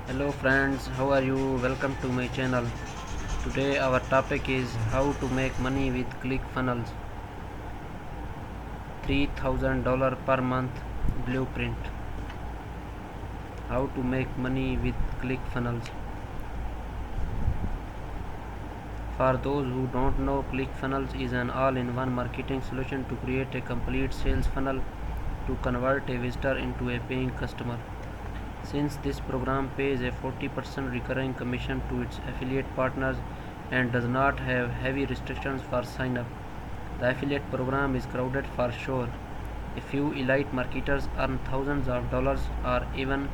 Hello friends, how are you? Welcome to my channel. Today our topic is how to make money with ClickFunnels. $3,000 per month blueprint. How to make money with ClickFunnels. For those who don't know, ClickFunnels is an all-in-one marketing solution to create a complete sales funnel to convert a visitor into a paying customer. Since this program pays a 40% recurring commission to its affiliate partners and does not have heavy restrictions for sign up, the affiliate program is crowded for sure. A few elite marketers earn thousands of dollars or even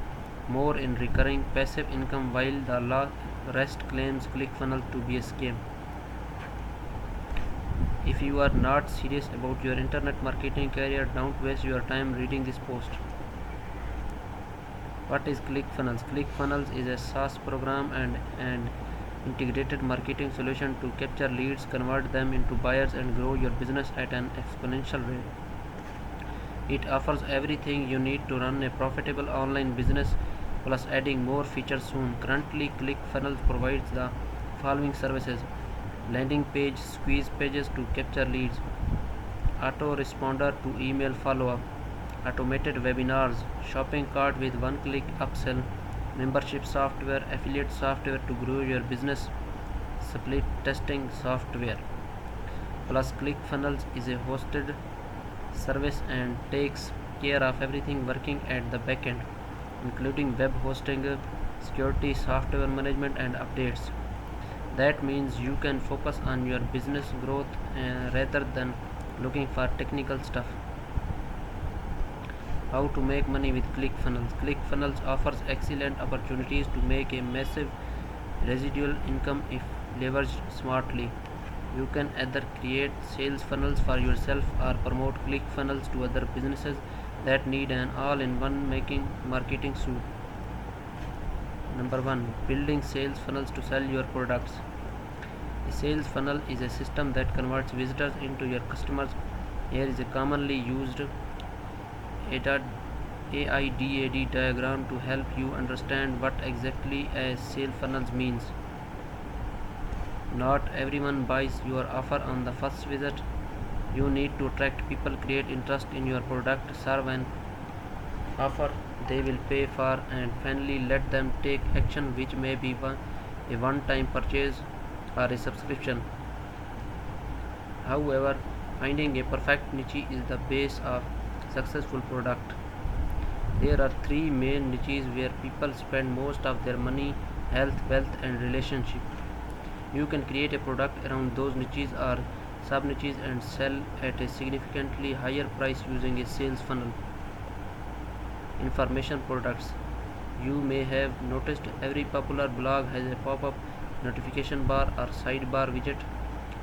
more in recurring passive income while the rest claims ClickFunnels to be a scam. If you are not serious about your internet marketing career, don't waste your time reading this post. What is ClickFunnels? ClickFunnels is a SaaS program and an integrated marketing solution to capture leads, convert them into buyers, and grow your business at an exponential rate. It offers everything you need to run a profitable online business, plus adding more features soon. Currently, ClickFunnels provides the following services: landing page squeeze pages to capture leads, autoresponder to email follow-up, automated webinars, shopping cart with one-click upsell, membership software, affiliate software to grow your business, split testing software. Plus, ClickFunnels is a hosted service and takes care of everything working at the back end, including web hosting, security, software management, and updates. That means you can focus on your business growth rather than looking for technical stuff. How to make money with ClickFunnels. ClickFunnels offers excellent opportunities to make a massive residual income if leveraged smartly. You can either create sales funnels for yourself or promote ClickFunnels to other businesses that need an all-in-one marketing suite. Number 1. Building sales funnels to sell your products. A sales funnel is a system that converts visitors into your customers. Here is a commonly used AIDAD diagram to help you understand what exactly a sales funnel means. Not everyone buys your offer on the first visit. You need to attract people, create interest in your product, serve an offer they will pay for, and finally let them take action, which may be a one-time purchase or a subscription. However, finding a perfect niche is the base of successful product. There are three main niches where people spend most of their money: health, wealth, and relationship. You can create a product around those niches or sub niches and sell at a significantly higher price using a sales funnel. Information products. You may have noticed every popular blog has a pop up notification bar or sidebar widget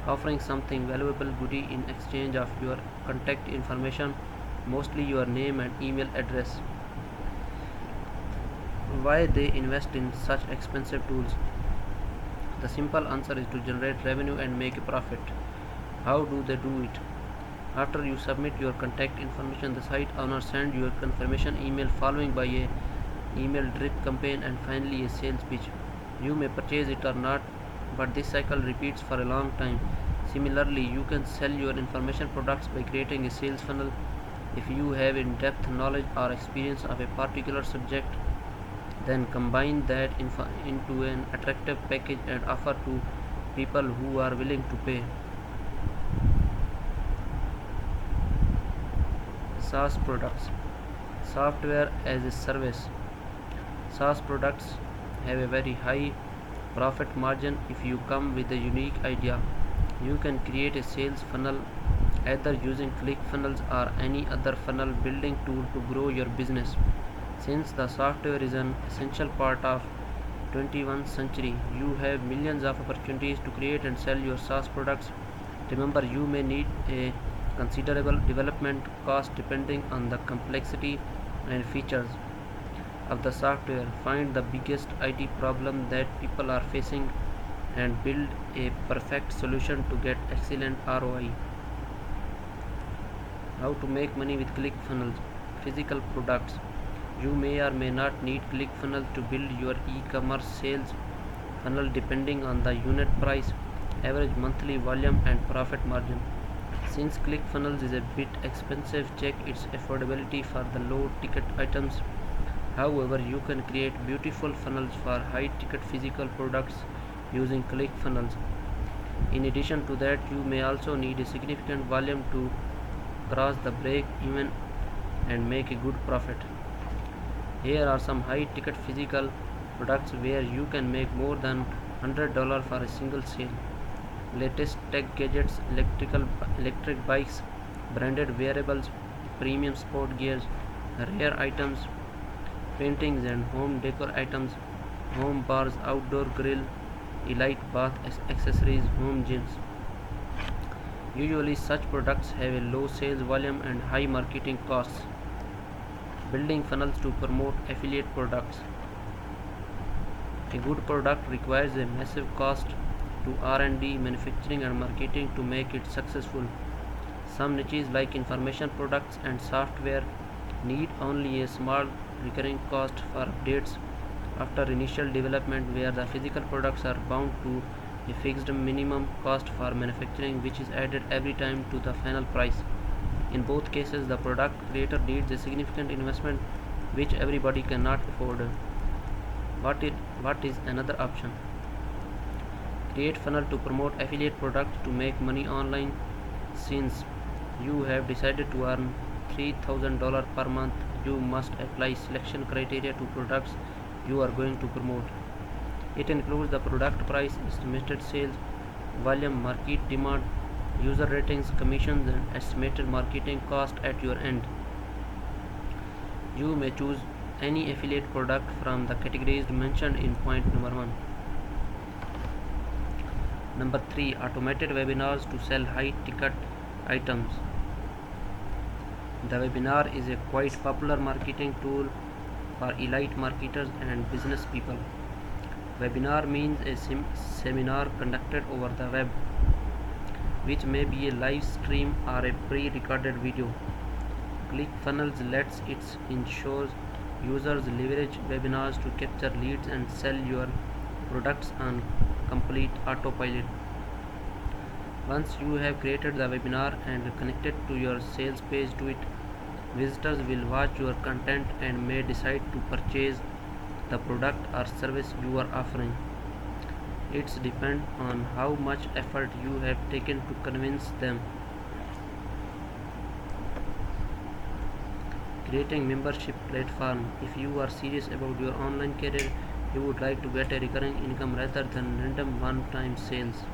offering something valuable goodie in exchange of your contact information, mostly your name and email address. Why they invest in such expensive tools? The simple answer is to generate revenue and make a profit. How do they do it? After you submit your contact information, the site owner sends your confirmation email following by a email drip campaign and finally a sales pitch. You may purchase it or not, but this cycle repeats for a long time. Similarly, you can sell your information products by creating a sales funnel. If you have in-depth knowledge or experience of a particular subject, then combine that into an attractive package and offer to people who are willing to pay. SaaS products. Software as a service. SaaS products have a very high profit margin if you come with a unique idea. You can create a sales funnel either using ClickFunnels or any other funnel building tool to grow your business. Since the software is an essential part of 21st century, you have millions of opportunities to create and sell your SaaS products. Remember, you may need a considerable development cost depending on the complexity and features of the software. Find the biggest IT problem that people are facing and build a perfect solution to get excellent ROI. How to make money with ClickFunnels. Physical products. You may or may not need ClickFunnels to build your e-commerce sales funnel depending on the unit price, average monthly volume and profit margin. Since ClickFunnels is a bit expensive, check its affordability for the low ticket items. However, you can create beautiful funnels for high ticket physical products using ClickFunnels. In addition to that, you may also need a significant volume to cross the break even and make a good profit. Here are some high ticket physical products where you can make more than $100 for a single sale. Latest tech gadgets, electric bikes, branded wearables, premium sport gears, rare items, paintings and home decor items, home bars, outdoor grill, elite bath accessories, home gyms. Usually such products have a low sales volume and high marketing costs. Building funnels to promote affiliate products. A good product requires a massive cost to R&D, manufacturing and marketing to make it successful. Some niches like information products and software need only a small recurring cost for updates after initial development, where the physical products are bound to a fixed minimum cost for manufacturing which is added every time to the final price. In both cases, the product creator needs a significant investment which everybody cannot afford. What is another option? Create funnel to promote affiliate products to make money online. Since you have decided to earn $3,000 per month, you must apply selection criteria to products you are going to promote. It includes the product price, estimated sales volume, market demand, user ratings, commissions and estimated marketing cost at your end. You may choose any affiliate product from the categories mentioned in point number 1. Number 3. Automated webinars to sell high ticket items. The webinar is a quite popular marketing tool for elite marketers and business people. Webinar means a seminar conducted over the web, which may be a live stream or a pre-recorded video. ClickFunnels lets it ensures users leverage webinars to capture leads and sell your products on complete autopilot. Once you have created the webinar and connected to your sales page to it, visitors will watch your content and may decide to purchase the product or service you are offering. It depends on how much effort you have taken to convince them. Creating membership platform. If you are serious about your online career, you would like to get a recurring income rather than random one-time sales.